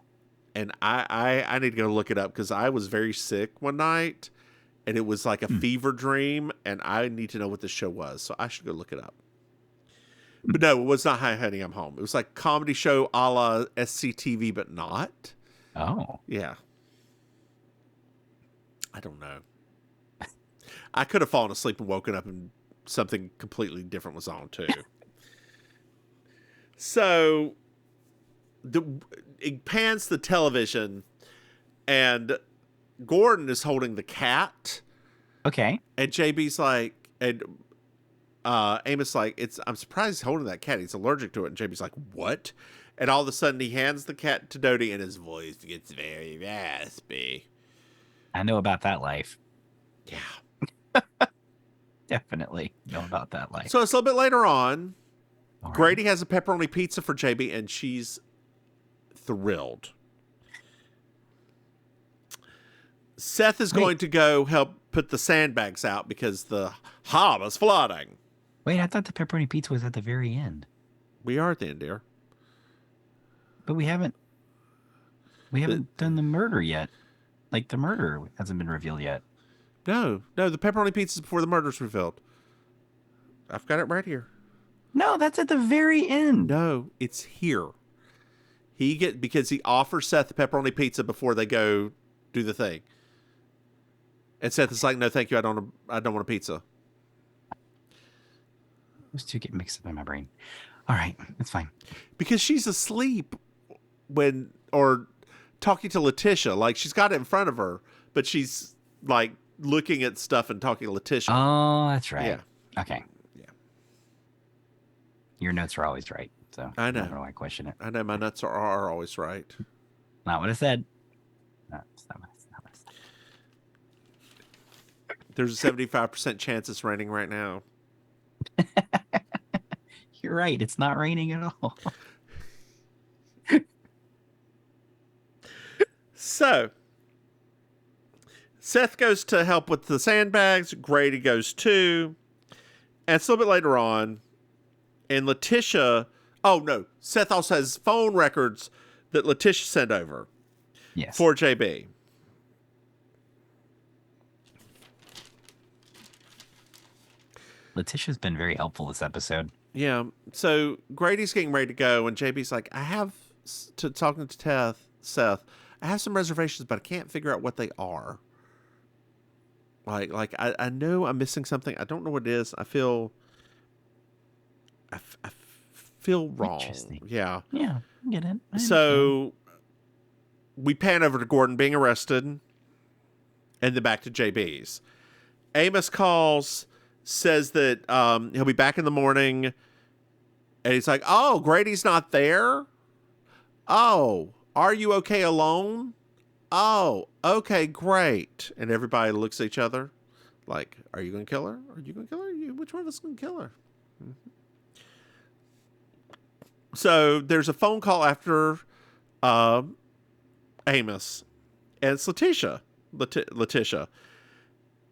And I need to go look it up because I was very sick one night. And it was like a fever dream, and I need to know what the show was, so I should go look it up. But no, it was not Hi Honey, I'm Home. It was like comedy show a la SCTV, but not. Oh. Yeah. I don't know. I could have fallen asleep and woken up and something completely different was on too. So it pans the television and Gordon is holding the cat. Okay. And JB's like, and Amos like, I'm surprised he's holding that cat. He's allergic to it. And JB's like, what? And all of a sudden he hands the cat to Dodie and his voice gets very raspy. I know about that life. Yeah. Definitely know about that life. So it's a little bit later on. All right. Grady has a pepperoni pizza for JB and she's thrilled. Seth is going to go help put the sandbags out because the hob is flooding. Wait, I thought the pepperoni pizza was at the very end. We are at the end, dear. But we haven't done the murder yet. Like, the murder hasn't been revealed yet. No, the pepperoni pizza is before the murder's revealed. I've got it right here. No, that's at the very end. No, it's here. Because he offers Seth the pepperoni pizza before they go do the thing. And Seth is like, no, thank you. I don't want a pizza. Those two get mixed up in my brain. All right, it's fine. Because she's asleep or talking to Letitia. Like, she's got it in front of her, but she's like looking at stuff and talking to Letitia. Oh, that's right. Yeah. Okay. Yeah. Your notes are always right. So I know. I don't know why I question it. I know my nuts are always right. Not what I said. No, it's not what I said. There's a 75% chance it's raining right now. You're right. It's not raining at all. So, Seth goes to help with the sandbags. Grady goes too. And it's a little bit later on. And Letitia... Oh, no. Seth also has phone records that Letitia sent over. Yes. For JB. Letitia's been very helpful this episode. Yeah. So Grady's getting ready to go, and JB's like, talking to Seth, I have some reservations, but I can't figure out what they are. Like I know I'm missing something. I don't know what it is. I feel wrong. Interesting. Yeah. Yeah, I get it. So we pan over to Gordon being arrested, and then back to JB's. Amos calls, says that he'll be back in the morning, and he's like, oh, Grady's not there? Oh, are you okay alone? Oh, okay, great. And everybody looks at each other like, are you going to kill her? Are you going to kill her? Which one of us is going to kill her? Mm-hmm. So there's a phone call after Amos, and it's Letitia.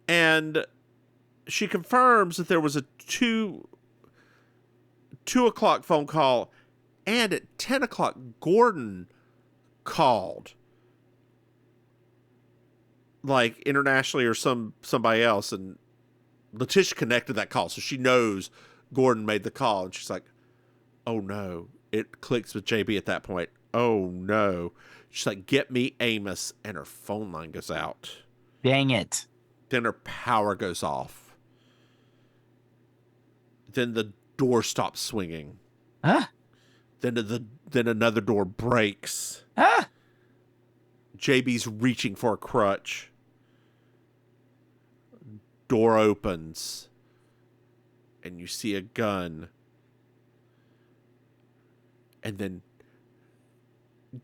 And she confirms that there was a 2 o'clock phone call, and at 10 o'clock, Gordon called. Like, internationally or somebody else, and Letitia connected that call, so she knows Gordon made the call, and she's like, oh no. It clicks with JB at that point. Oh no. She's like, get me Amos, and her phone line goes out. Dang it. Then her power goes off. Then the door stops swinging. Huh? Then another door breaks. Huh? JB's reaching for a crutch. Door opens. And you see a gun. And then,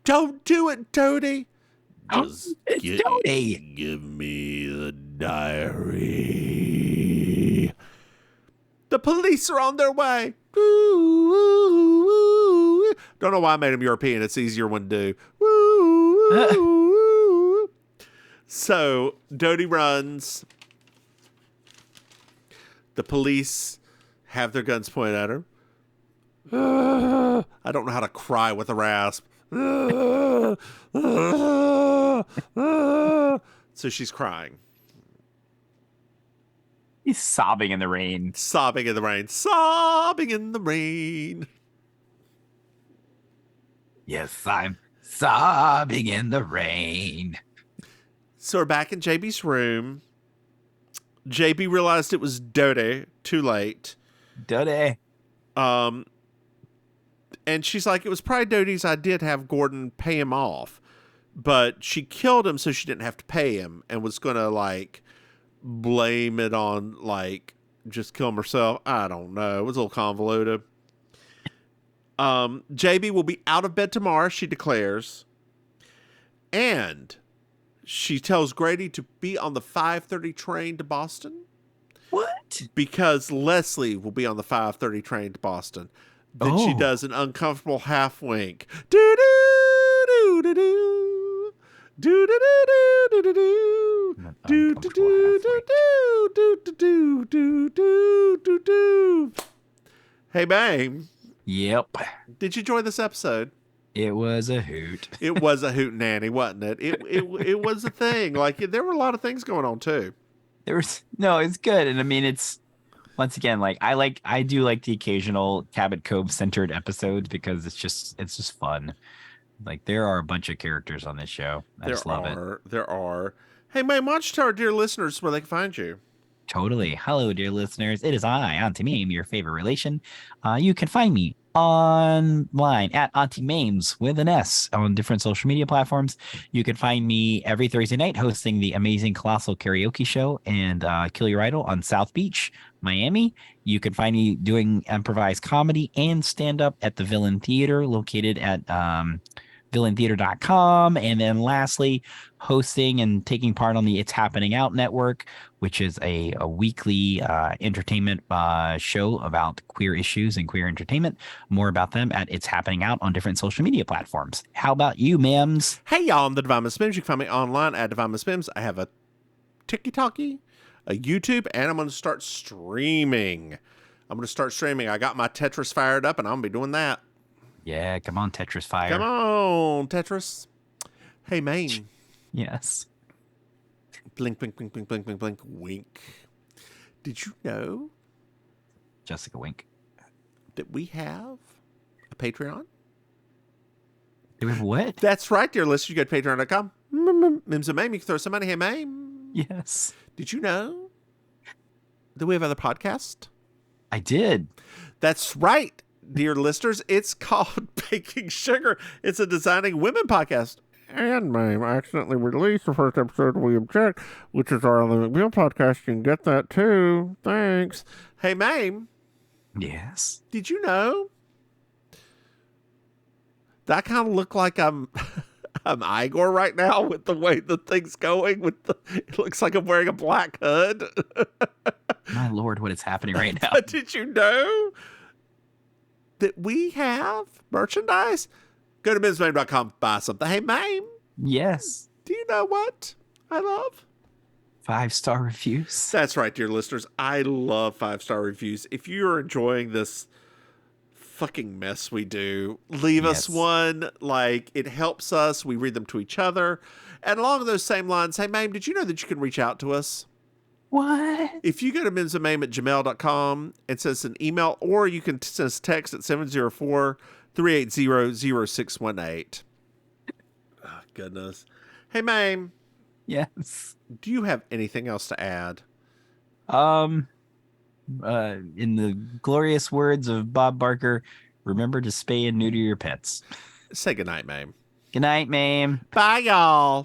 don't do it, Dodie. Just Dodie. give me the diary. The police are on their way. Ooh, ooh, ooh. Don't know why I made him European. It's easier one to do. Ooh, ooh. So Dodie runs. The police have their guns pointed at her. I don't know how to cry with a rasp. So she's crying. He's sobbing in the rain. Sobbing in the rain. Sobbing in the rain. Yes, I'm sobbing in the rain. So we're back in JB's room. JB realized it was Dodie too late. Dodie. And she's like, it was probably Dodie's idea to have Gordon pay him off. But she killed him so she didn't have to pay him and was going to, like, blame it on, like, just kill him herself. I don't know. It was a little convoluted. JB will be out of bed tomorrow, she declares. And she tells Grady to be on the 5:30 train to Boston. What? Because Leslie will be on the 5:30 train to Boston. Then she does an uncomfortable half wink. Do do do do do. Do do do do do do. Do do do do do do do do do do. Hey, Maim. Yep. Did you enjoy this episode? It was a hoot. It was a hoot nanny, wasn't it? It was a thing. Like, there were a lot of things going on too. It's good. And I mean, it's once again, like I do like the occasional Cabot Cove centered episodes because it's just fun. Like there are a bunch of characters on this show. I just love it. There are. Hey, Maim, why don't you tell our dear listeners where they can find you? Totally. Hello, dear listeners. It is I, Auntie Maim, your favorite relation. You can find me online at Auntie Maims with an S on different social media platforms. You can find me every Thursday night hosting the amazing Colossal Karaoke Show and Kill Your Idol on South Beach, Miami. You can find me doing improvised comedy and stand-up at the Villain Theater located at villaintheater.com. And then lastly, hosting and taking part on the It's Happening Out Network, which is a weekly entertainment show about queer issues and queer entertainment. More about them at It's Happening Out on different social media platforms. How about you, Mims? Hey, y'all, I'm the Divine Miss Mims. You can find me online at Divine Miss Mims. I have a TikTok, a YouTube, and I'm going to start streaming. I got my Tetris fired up, and I'm going to be doing that. Yeah, come on, Tetris Fire. Come on, Tetris. Hey, Maim. Yes. Blink, blink, blink, blink, blink, blink, blink, wink. Did you know Jessica Wink. that we have a Patreon? Do we have what? That's right, dear listener. You go to patreon.com. Mims and Maim. You can throw some money. Hey, Maim. Yes. Did you know that we have other podcasts? I did. That's right, dear listeners. It's called Baking Sugar. It's a Designing Women podcast. And Maim accidentally released the first episode We Object, which is our only McBeal podcast. You can get that too. Thanks. Hey, Maim. Yes. Did you know that I kind of look like I'm Igor right now with the way the thing's going? It looks like I'm wearing a black hood. My Lord, what is happening right now? But did you know that we have merchandise? Go to MimsMaim.com, buy something. Hey, Maim. Yes. Do you know what I love? 5-star reviews. That's right, dear listeners. I love 5-star reviews. If you're enjoying this fucking mess we do, leave us one. Like, it helps us. We read them to each other. And along those same lines, hey, Maim, did you know that you can reach out to us? What? If you go to mimsandmaim@gmail.com and send us an email, or you can send us a text at 704-380-0618. Oh, goodness. Hey, Maim. Yes. Do you have anything else to add? In the glorious words of Bob Barker, remember to spay and neuter your pets. Say goodnight, Maim. Good night, Maim. Bye, y'all.